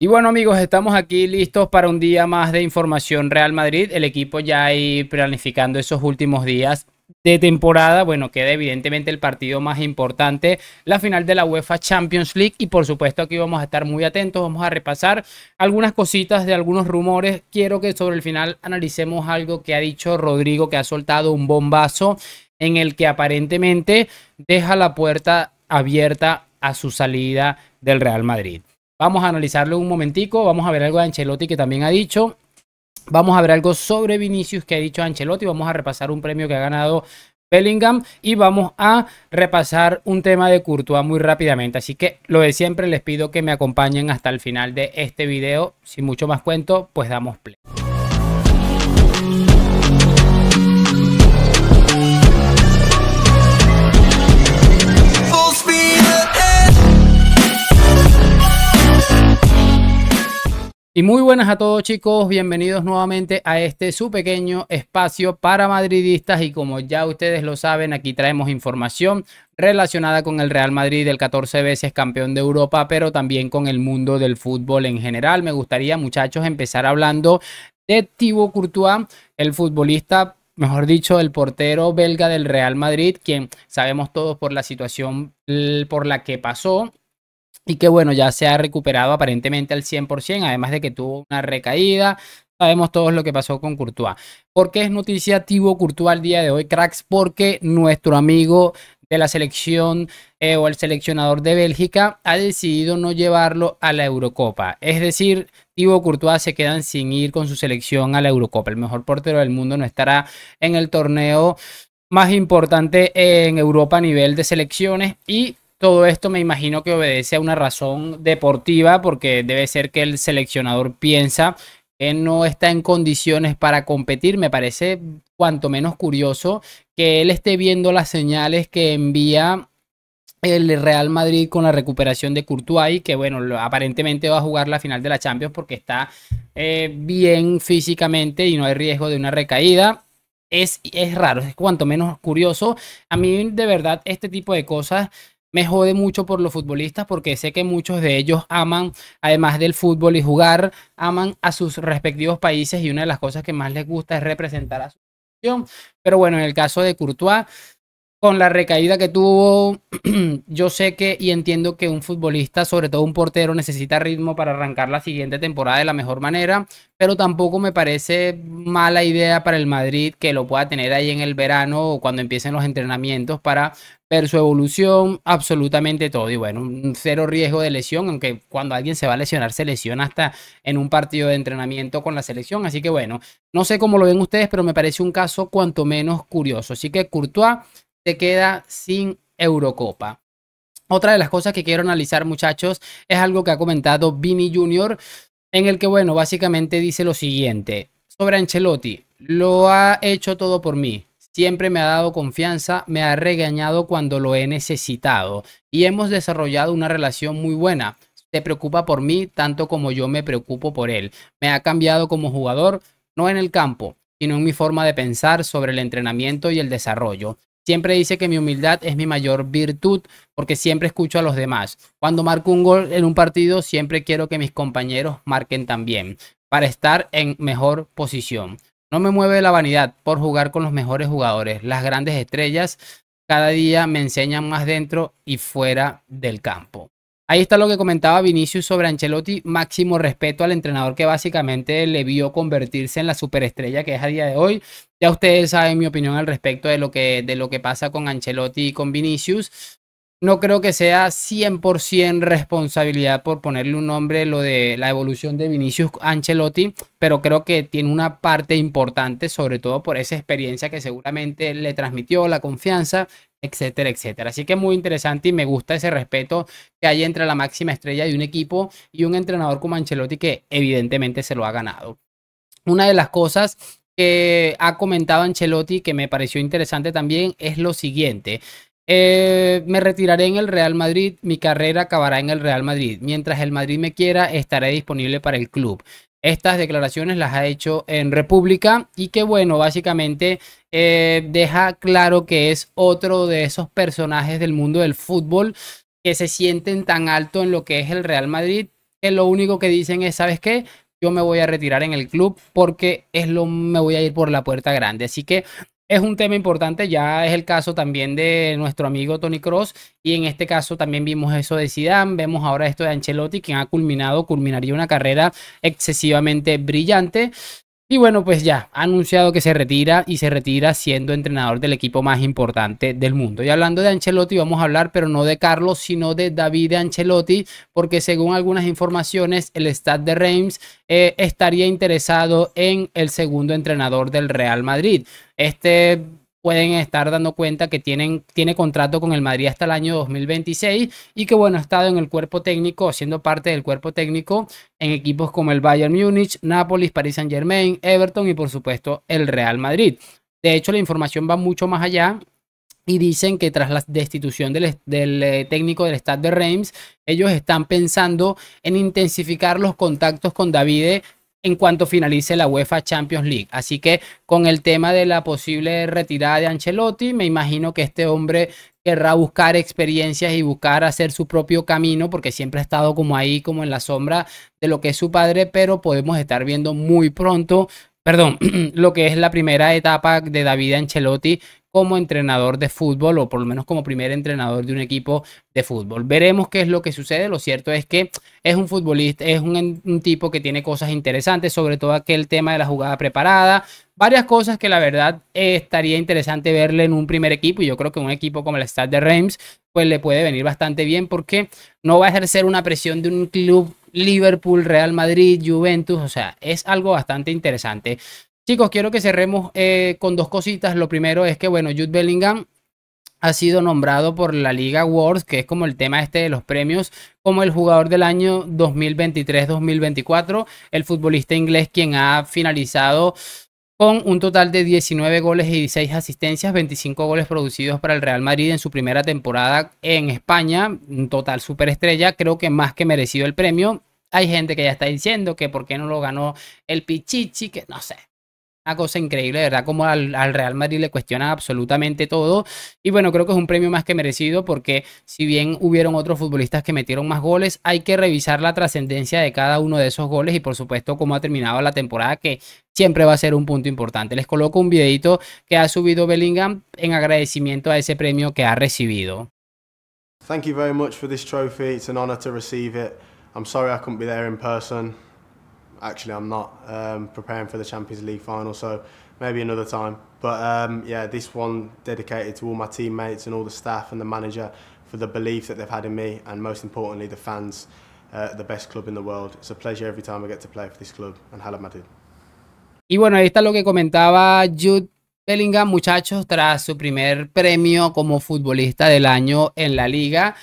Y bueno amigos, estamos aquí listos para un día más de información Real Madrid. El equipo ya ahí planificando esos últimos días de temporada. Bueno, queda evidentemente el partido más importante, la final de la UEFA Champions League. Y por supuesto aquí vamos a estar muy atentos, vamos a repasar algunas cositas de algunos rumores. Quiero que sobre el final analicemos algo que ha dicho Rodrigo, que ha soltado un bombazo en el que aparentemente deja la puerta abierta a su salida del Real Madrid. Vamos a analizarlo un momentico, vamos a ver algo de Ancelotti que también ha dicho, vamos a ver algo sobre Vinicius que ha dicho Ancelotti, vamos a repasar un premio que ha ganado Bellingham y vamos a repasar un tema de Courtois muy rápidamente. Así que lo de siempre, les pido que me acompañen hasta el final de este video. Sin mucho más cuento, pues damos play. Y muy buenas a todos chicos, bienvenidos nuevamente a este su pequeño espacio para madridistas y como ya ustedes lo saben, aquí traemos información relacionada con el Real Madrid, el 14 veces campeón de Europa, pero también con el mundo del fútbol en general. Me gustaría, muchachos, empezar hablando de Thibaut Courtois, el futbolista, mejor dicho, el portero belga del Real Madrid, quien sabemos todos por la situación por la que pasó y que bueno, ya se ha recuperado aparentemente al 100%, además de que tuvo una recaída. Sabemos todos lo que pasó con Courtois. ¿Por qué es noticia Thibaut Courtois al día de hoy, cracks? Porque nuestro amigo de la selección o el seleccionador de Bélgica ha decidido no llevarlo a la Eurocopa. Es decir, Thibaut Courtois se quedan sin ir con su selección a la Eurocopa. El mejor portero del mundo no estará en el torneo más importante en Europa a nivel de selecciones y todo esto me imagino que obedece a una razón deportiva porque debe ser que el seleccionador piensa que no está en condiciones para competir. Me parece cuanto menos curioso que él esté viendo las señales que envía el Real Madrid con la recuperación de Courtois y que bueno, aparentemente va a jugar la final de la Champions porque está bien físicamente y no hay riesgo de una recaída. Es raro, es cuanto menos curioso. A mí de verdad este tipo de cosas me jode mucho por los futbolistas porque sé que muchos de ellos aman, además del fútbol y jugar, aman a sus respectivos países y una de las cosas que más les gusta es representar a su nación. Pero bueno, en el caso de Courtois, con la recaída que tuvo, yo sé que y entiendo que un futbolista, sobre todo un portero, necesita ritmo para arrancar la siguiente temporada de la mejor manera, pero tampoco me parece mala idea para el Madrid que lo pueda tener ahí en el verano o cuando empiecen los entrenamientos para ver su evolución, absolutamente todo. Y bueno, un cero riesgo de lesión, aunque cuando alguien se va a lesionar, se lesiona hasta en un partido de entrenamiento con la selección. Así que bueno, no sé cómo lo ven ustedes, pero me parece un caso cuanto menos curioso. Así que Courtois se queda sin Eurocopa. Otra de las cosas que quiero analizar, muchachos, es algo que ha comentado Vini Junior, en el que, bueno, básicamente dice lo siguiente sobre Ancelotti: lo ha hecho todo por mí. Siempre me ha dado confianza, me ha regañado cuando lo he necesitado y hemos desarrollado una relación muy buena. Se preocupa por mí tanto como yo me preocupo por él. Me ha cambiado como jugador, no en el campo, sino en mi forma de pensar sobre el entrenamiento y el desarrollo. Siempre dice que mi humildad es mi mayor virtud porque siempre escucho a los demás. Cuando marco un gol en un partido, siempre quiero que mis compañeros marquen también para estar en mejor posición. No me mueve la vanidad por jugar con los mejores jugadores. Las grandes estrellas cada día me enseñan más dentro y fuera del campo. Ahí está lo que comentaba Vinicius sobre Ancelotti. Máximo respeto al entrenador que básicamente le vio convertirse en la superestrella que es a día de hoy. Ya ustedes saben mi opinión al respecto de lo que pasa con Ancelotti y con Vinicius. No creo que sea 100% responsabilidad, por ponerle un nombre, lo de la evolución de Vinicius Ancelotti, pero creo que tiene una parte importante, sobre todo por esa experiencia que seguramente le transmitió, la confianza, etcétera, etcétera. Así que muy interesante y me gusta ese respeto que hay entre la máxima estrella de un equipo y un entrenador como Ancelotti que evidentemente se lo ha ganado. Una de las cosas que ha comentado Ancelotti que me pareció interesante también es lo siguiente. Me retiraré en el Real Madrid, mi carrera acabará en el Real Madrid. Mientras el Madrid me quiera, estaré disponible para el club. Estas declaraciones las ha hecho en República y que bueno, básicamente deja claro que es otro de esos personajes del mundo del fútbol que se sienten tan alto en lo que es el Real Madrid que lo único que dicen es, ¿sabes qué? Yo me voy a retirar en el club porque me voy a ir por la puerta grande. Así que es un tema importante, ya es el caso también de nuestro amigo Toni Kroos y en este caso también vimos eso de Zidane, vemos ahora esto de Ancelotti, quien culminaría una carrera excesivamente brillante. Y bueno, pues ya ha anunciado que se retira y se retira siendo entrenador del equipo más importante del mundo. Y hablando de Ancelotti, vamos a hablar, pero no de Carlos, sino de David Ancelotti, porque según algunas informaciones, el Stade de Reims estaría interesado en el segundo entrenador del Real Madrid. Pueden estar dando cuenta que tiene contrato con el Madrid hasta el año 2026 y que bueno, ha estado en el cuerpo técnico, siendo parte del cuerpo técnico en equipos como el Bayern Múnich, Nápoles, Paris Saint-Germain, Everton y por supuesto el Real Madrid. De hecho, la información va mucho más allá y dicen que tras la destitución del técnico del Stade de Reims, ellos están pensando en intensificar los contactos con Davide en cuanto finalice la UEFA Champions League. Así que con el tema de la posible retirada de Ancelotti, me imagino que este hombre querrá buscar experiencias y buscar hacer su propio camino, porque siempre ha estado como ahí, como en la sombra de lo que es su padre, pero podemos estar viendo muy pronto, perdón, lo que es la primera etapa de David Ancelotti como entrenador de fútbol, o por lo menos como primer entrenador de un equipo de fútbol. Veremos qué es lo que sucede. Lo cierto es que es un futbolista, es un tipo que tiene cosas interesantes, sobre todo aquel tema de la jugada preparada, varias cosas que la verdad estaría interesante verle en un primer equipo, y yo creo que un equipo como el Stade de Reims pues le puede venir bastante bien, porque no va a ejercer una presión de un club Liverpool, Real Madrid, Juventus, o sea, es algo bastante interesante. Chicos, quiero que cerremos con dos cositas. Lo primero es que, bueno, Jude Bellingham ha sido nombrado por la Liga Awards, que es como el tema este de los premios, como el jugador del año 2023-2024, el futbolista inglés quien ha finalizado con un total de 19 goles y 16 asistencias, 25 goles producidos para el Real Madrid en su primera temporada en España, un total superestrella, creo que más que merecido el premio. Hay gente que ya está diciendo que por qué no lo ganó el Pichichi, que no sé. Una cosa increíble, de verdad, como al Real Madrid le cuestionan absolutamente todo. Y bueno, creo que es un premio más que merecido, porque si bien hubieron otros futbolistas que metieron más goles, hay que revisar la trascendencia de cada uno de esos goles y por supuesto cómo ha terminado la temporada, que siempre va a ser un punto importante. Les coloco un videito que ha subido Bellingham en agradecimiento a ese premio que ha recibido. Thank you very much for this trophy. It's an honor to receive it. I'm sorry I couldn't be there in person. Actually, I'm not preparing for the Champions League final, so maybe another time. But yeah, this one dedicated to all my teammates and all the staff and the manager for the belief that they've had in me, and most importantly, the fans, the best club in the world. It's a pleasure every time I get to play for this club and Hala Madrid. Y bueno, ahí está lo que comentaba Jude Bellingham, muchachos, tras su primer premio como futbolista del año en la liga.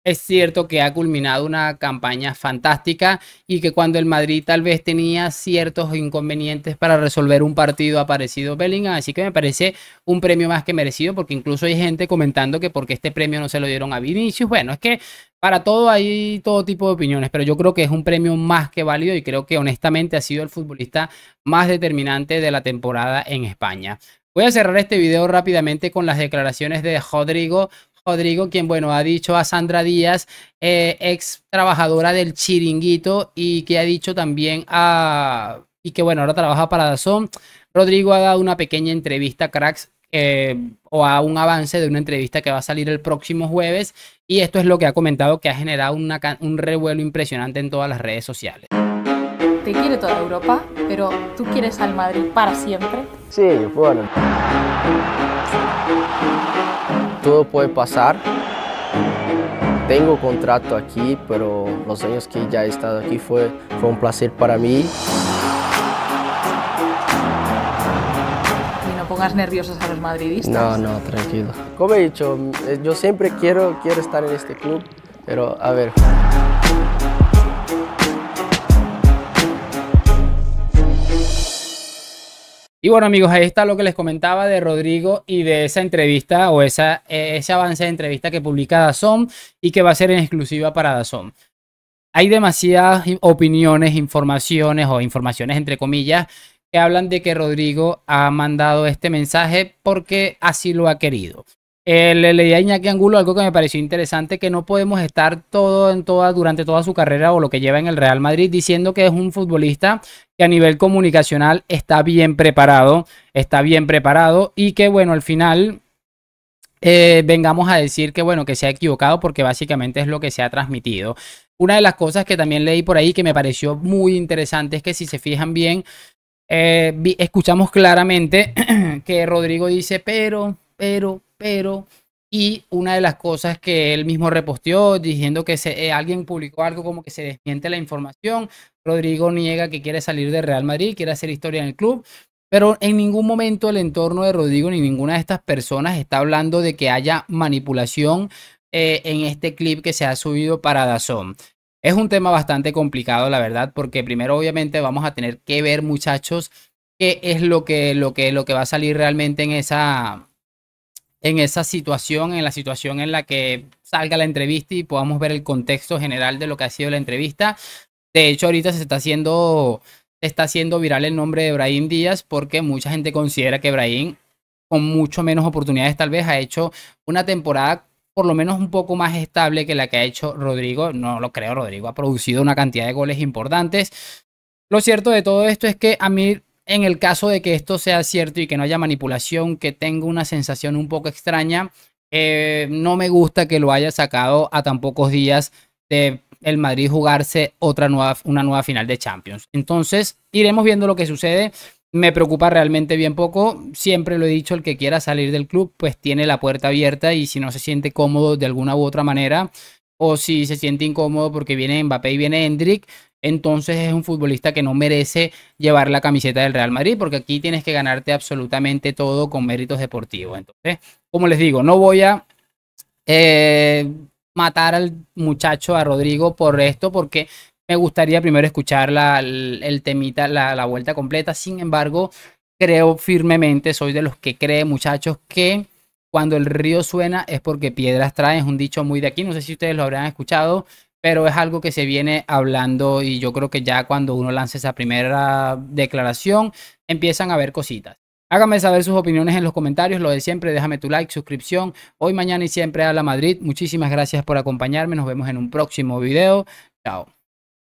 Es cierto que ha culminado una campaña fantástica y que cuando el Madrid tal vez tenía ciertos inconvenientes para resolver un partido ha aparecido Bellingham, así que me parece un premio más que merecido, porque incluso hay gente comentando que porque este premio no se lo dieron a Vinicius. Bueno, es que para todo hay todo tipo de opiniones, pero yo creo que es un premio más que válido y creo que honestamente ha sido el futbolista más determinante de la temporada en España. Voy a cerrar este video rápidamente con las declaraciones de Rodrigo, quien, bueno, ha dicho a Sandra Díaz, ex trabajadora del Chiringuito, y que ha dicho también y que, bueno, ahora trabaja para DAZN. Rodrigo ha dado una pequeña entrevista, cracks, o a un avance de una entrevista que va a salir el próximo jueves, y esto es lo que ha comentado, que ha generado un revuelo impresionante en todas las redes sociales. Te quiere toda Europa, pero ¿tú quieres al Madrid para siempre? Sí, bueno. Todo puede pasar. Tengo contrato aquí, pero los años que ya he estado aquí fue un placer para mí. Y no pongas nerviosos a los madridistas. No, tranquilo. Como he dicho, yo siempre quiero estar en este club, pero a ver. Y bueno, amigos, ahí está lo que les comentaba de Rodrigo y de esa entrevista, o ese avance de entrevista que publica DAZN y que va a ser en exclusiva para DAZN. Hay demasiadas opiniones, informaciones entre comillas, que hablan de que Rodrigo ha mandado este mensaje porque así lo ha querido. Le leí a Iñaki Angulo algo que me pareció interesante, que no podemos estar durante toda su carrera o lo que lleva en el Real Madrid diciendo que es un futbolista que a nivel comunicacional está bien preparado y que bueno, al final vengamos a decir que bueno, que se ha equivocado porque básicamente es lo que se ha transmitido. Una de las cosas que también leí por ahí que me pareció muy interesante es que si se fijan bien, escuchamos claramente que Rodrigo dice pero, y una de las cosas que él mismo reposteó diciendo que alguien publicó algo como que se desmiente la información. Rodrigo niega que quiere salir de Real Madrid, quiere hacer historia en el club, pero en ningún momento el entorno de Rodrigo ni ninguna de estas personas está hablando de que haya manipulación en este clip que se ha subido para DAZN. Es un tema bastante complicado, la verdad, porque primero obviamente vamos a tener que ver, muchachos, qué es lo que va a salir realmente en esa situación, en la situación en la que salga la entrevista y podamos ver el contexto general de lo que ha sido la entrevista. De hecho, ahorita se está haciendo viral el nombre de Brahim Díaz porque mucha gente considera que Brahim, con mucho menos oportunidades tal vez, ha hecho una temporada por lo menos un poco más estable que la que ha hecho Rodrigo. No lo creo, Rodrigo ha producido una cantidad de goles importantes. Lo cierto de todo esto es que a mí, en el caso de que esto sea cierto y que no haya manipulación, que tengo una sensación un poco extraña, no me gusta que lo haya sacado a tan pocos días de el Madrid jugarse una nueva final de Champions. Entonces, iremos viendo lo que sucede. Me preocupa realmente bien poco. Siempre lo he dicho, el que quiera salir del club, pues tiene la puerta abierta y si no se siente cómodo de alguna u otra manera, o si se siente incómodo porque viene Mbappé y viene Endrick, entonces es un futbolista que no merece llevar la camiseta del Real Madrid, porque aquí tienes que ganarte absolutamente todo con méritos deportivos. Entonces, como les digo, no voy a matar al muchacho, a Rodrigo, por esto, porque me gustaría primero escuchar el temita, la vuelta completa. Sin embargo, creo firmemente, soy de los que cree, muchachos, que cuando el río suena es porque piedras traen. Es un dicho muy de aquí, no sé si ustedes lo habrán escuchado, pero es algo que se viene hablando y yo creo que ya cuando uno lance esa primera declaración, empiezan a ver cositas. Háganme saber sus opiniones en los comentarios, lo de siempre, déjame tu like, suscripción, hoy, mañana y siempre a la Madrid. Muchísimas gracias por acompañarme, nos vemos en un próximo video. Chao.